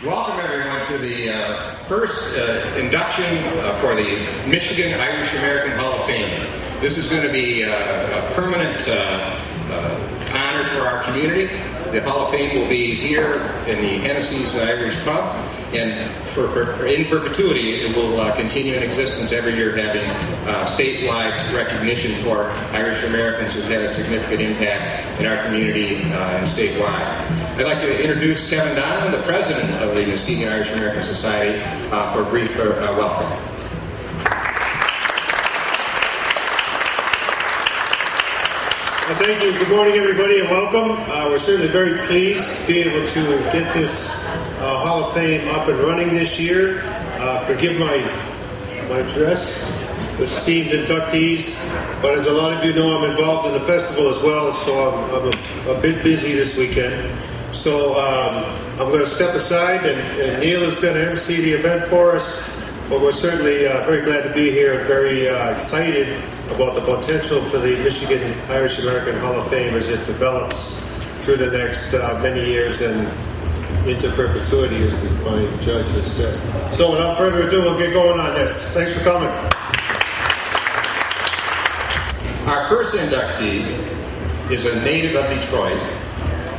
Welcome everyone to the first induction for the Michigan Irish American Hall of Fame. This is going to be a permanent honor for our community. The Hall of Fame will be here in the Hennessy's Irish Pub, and in perpetuity it will continue in existence every year, having statewide recognition for Irish Americans who've had a significant impact in our community and statewide. I'd like to introduce Kevin Donovan, the president of the Muskegon Irish American Society, for a brief welcome. Thank you. Good morning, everybody, and welcome. We're certainly very pleased to be able to get this Hall of Fame up and running this year. Forgive my dress, esteemed inductees, but as a lot of you know, I'm involved in the festival as well, so I'm a bit busy this weekend. So I'm going to step aside, and Neil is going to MC the event for us. But we're certainly very glad to be here and very excited about the potential for the Michigan Irish American Hall of Fame as it develops through the next many years and into perpetuity, as the fine judge has said. So without further ado, we'll get going on this. Thanks for coming. Our first inductee is a native of Detroit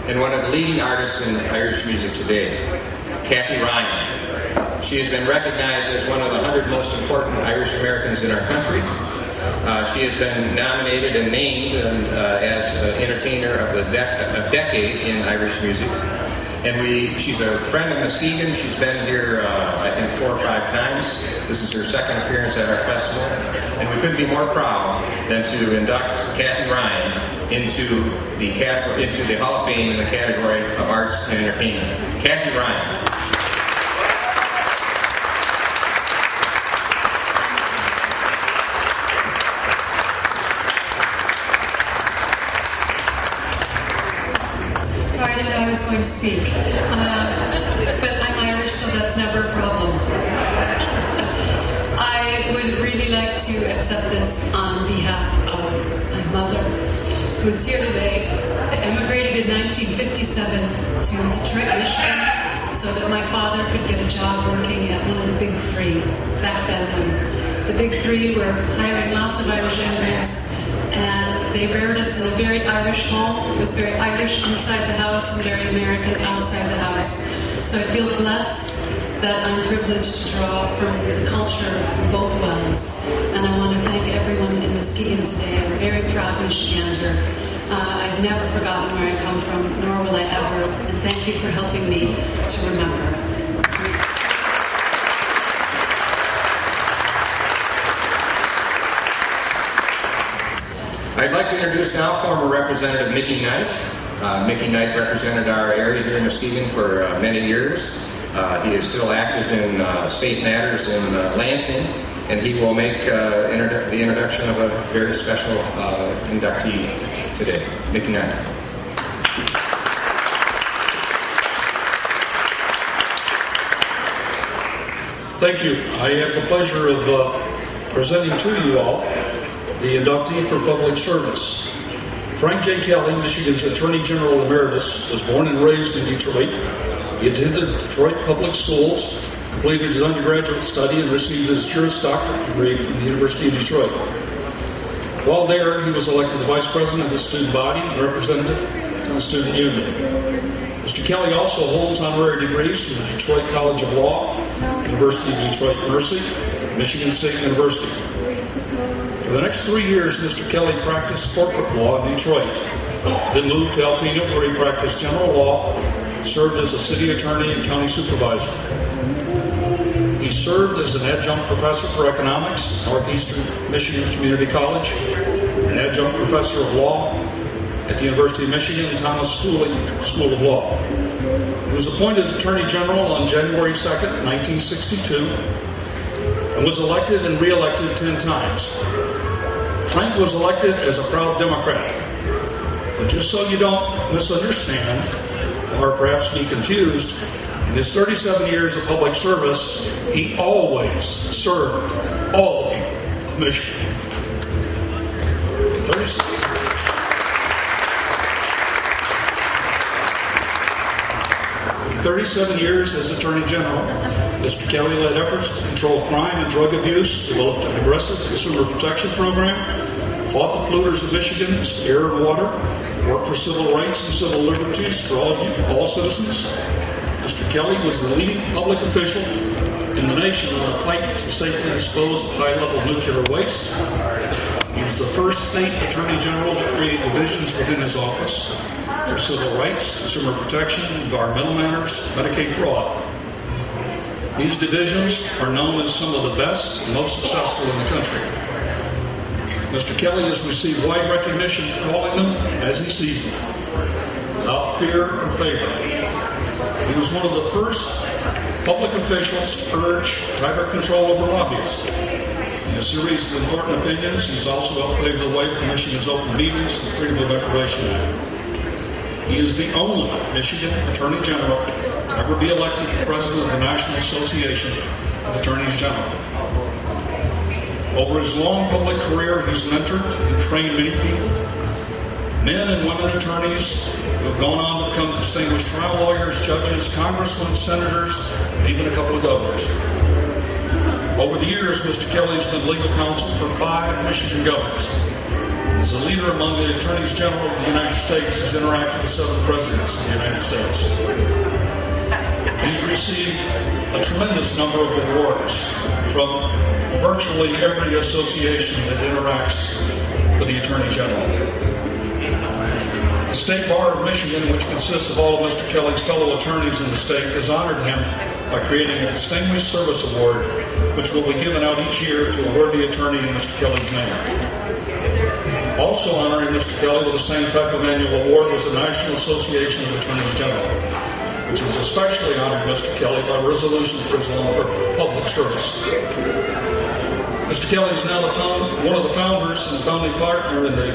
and one of the leading artists in Irish music today, Kathy Ryan. She has been recognized as one of the 100 most important Irish Americans in our country. She has been nominated and named as Entertainer of the Decade in Irish music. And she's a friend of Muskegon. She's been here, I think, 4 or 5 times. This is her second appearance at our festival. And we couldn't be more proud than to induct Kathy Ryan into the Hall of Fame in the category of Arts and Entertainment. Kathy Ryan. Sorry, I didn't know I was going to speak. But I'm Irish, so that's never a problem. I would really like to accept this on behalf of my mother, who's here today, that immigrated in 1957 to Detroit, Michigan, so that my father could get a job working at one of the big 3 back then, when the big 3 were hiring lots of Irish immigrants. And they reared us in a very Irish home. It was very Irish inside the house and very American outside the house. So I feel blessed that I'm privileged to draw from the culture from both wells. And I want to thank everyone in Muskegon today. I'm very proud Michigander. I've never forgotten where I come from, nor will I ever. And thank you for helping me to remember. I'd like to introduce now former Representative Mickey Knight. Mickey Knight represented our area here in Muskegon for many years. He is still active in state matters in Lansing, and he will make the introduction of a very special inductee today. Mickey Knight. Thank you. I have the pleasure of presenting to you all the inductee for public service. Frank J. Kelly, Michigan's Attorney General Emeritus, was born and raised in Detroit. He attended Detroit Public Schools, completed his undergraduate study, and received his Juris Doctorate degree from the University of Detroit. While there, he was elected the Vice President of the student body and representative to the student union. Mr. Kelly also holds honorary degrees from the Detroit College of Law, University of Detroit Mercy, and Michigan State University. For the next 3 years, Mr. Kelly practiced corporate law in Detroit, then moved to Alpena, where he practiced general law, served as a city attorney and county supervisor. He served as an adjunct professor for economics at Northeastern Michigan Community College, an adjunct professor of law at the University of Michigan and Thomas Schooling School of Law. He was appointed Attorney General on January 2nd, 1962, and was elected and re-elected 10 times. Frank was elected as a proud Democrat. But just so you don't misunderstand or perhaps be confused, in his 37 years of public service, he always served all the people of Michigan. 37 37 years as Attorney General, Mr. Kelly led efforts to control crime and drug abuse, developed an aggressive consumer protection program, fought the polluters of Michigan's air and water, worked for civil rights and civil liberties for all citizens. Mr. Kelly was the leading public official in the nation in the fight to safely dispose of high-level nuclear waste. He was the first state attorney general to create divisions within his office for civil rights, consumer protection, environmental matters, Medicaid fraud. These divisions are known as some of the best and most successful in the country. Mr. Kelly has received wide recognition for calling them as he sees them, without fear or favor. He was one of the first public officials to urge tighter control over lobbyists. In a series of important opinions, he's also helped pave the way for Michigan's Open Meetings and Freedom of Information Act. He is the only Michigan Attorney General to ever be elected President of the National Association of Attorneys General. Over his long public career, he's mentored and trained many people, men and women attorneys who have gone on to become distinguished trial lawyers, judges, congressmen, senators, and even a couple of governors. Over the years, Mr. Kelly has been legal counsel for 5 Michigan governors. As a leader among the attorneys general of the United States, he's interacted with 7 presidents of the United States. He's received a tremendous number of awards from virtually every association that interacts with the Attorney General. The State Bar of Michigan, which consists of all of Mr. Kelly's fellow attorneys in the state, has honored him by creating a Distinguished Service Award, which will be given out each year to a worthy attorney in Mr. Kelly's name. Also honoring Mr. Kelly with the same type of annual award was the National Association of Attorneys General, which has especially honored Mr. Kelly by resolution for his long public service. Mr. Kelly is now one of the founders and founding partner in the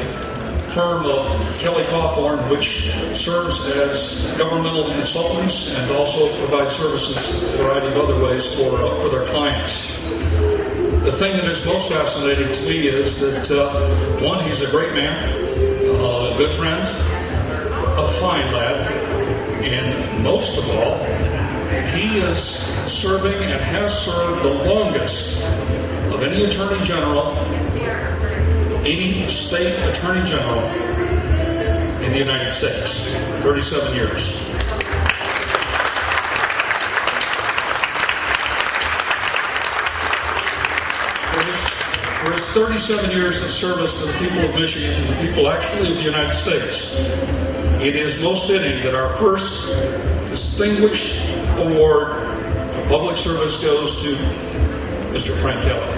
firm of Kelly Cawthorn, which serves as governmental consultants and also provides services in a variety of other ways for their clients. The thing that is most fascinating to me is that, one, he's a great man, a good friend, a fine lad, and most of all, he is serving and has served the longest of any attorney general, any state attorney general in the United States, 37 years. For his 37 years of service to the people of Michigan and the people actually of the United States, it is most fitting that our first distinguished award for public service goes to Mr. Frank Kelly.